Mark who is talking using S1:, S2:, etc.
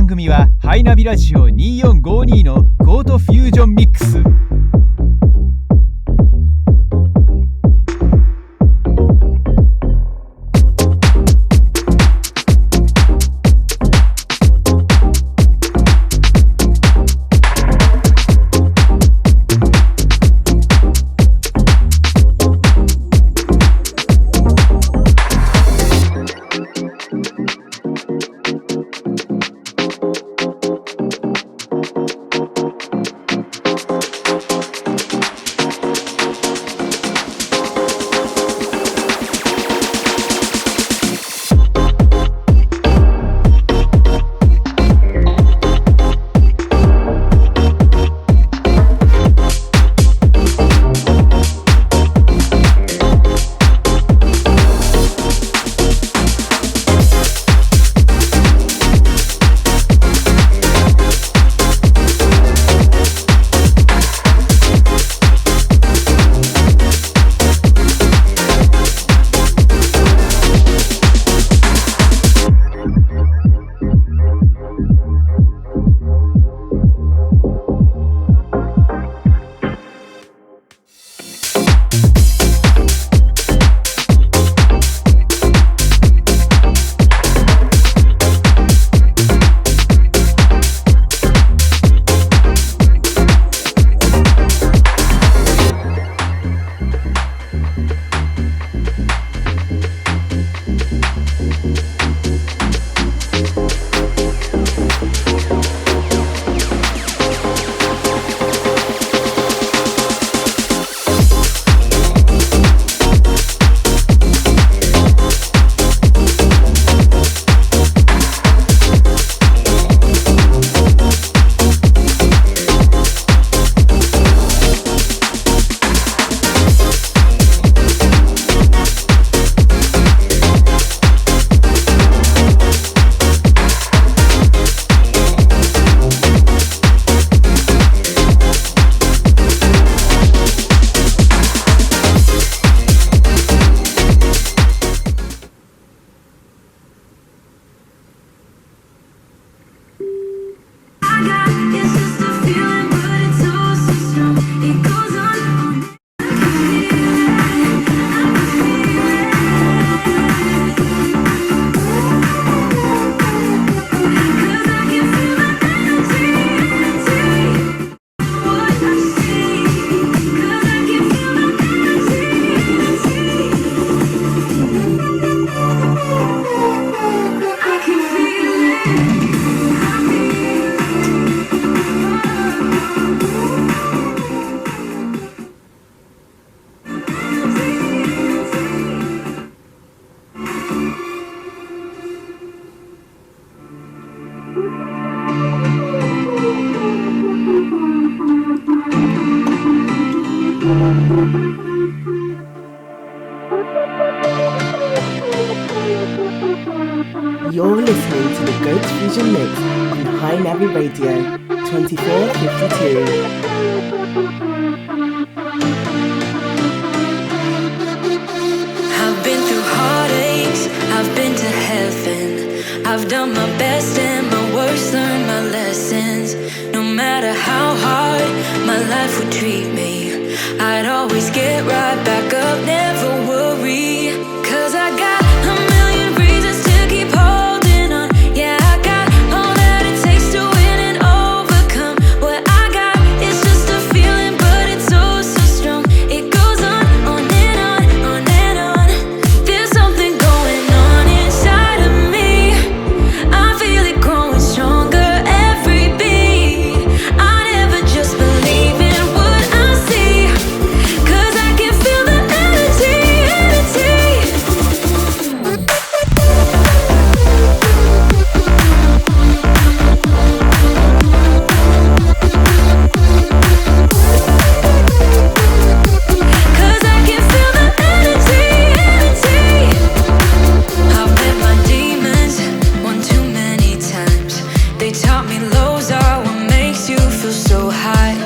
S1: 組はハイナビラジオ2452のゴートフュージョンミックス。
S2: You're listening to the Goat Fusion Mix on High Navi Radio 2452.
S3: I've been through heartaches, I've been to heaven. I've done my best and my worst, learned my lessons. No matter how hard my life would treat me, I'd always get right back up, never worry. 'Cause I got a million reasons to keep holding on. Yeah, I got all that it takes to win and overcome. What I got is just a feeling, but it's oh so strong. It goes on and on, on and on. There's something going on inside of me. I feel it growing stronger every beat. I never just believe in what I see, 'cause I can feel the energy. Cause I can feel the energy. I've met my demons one too many times. They taught me lows are what makes you feel so high.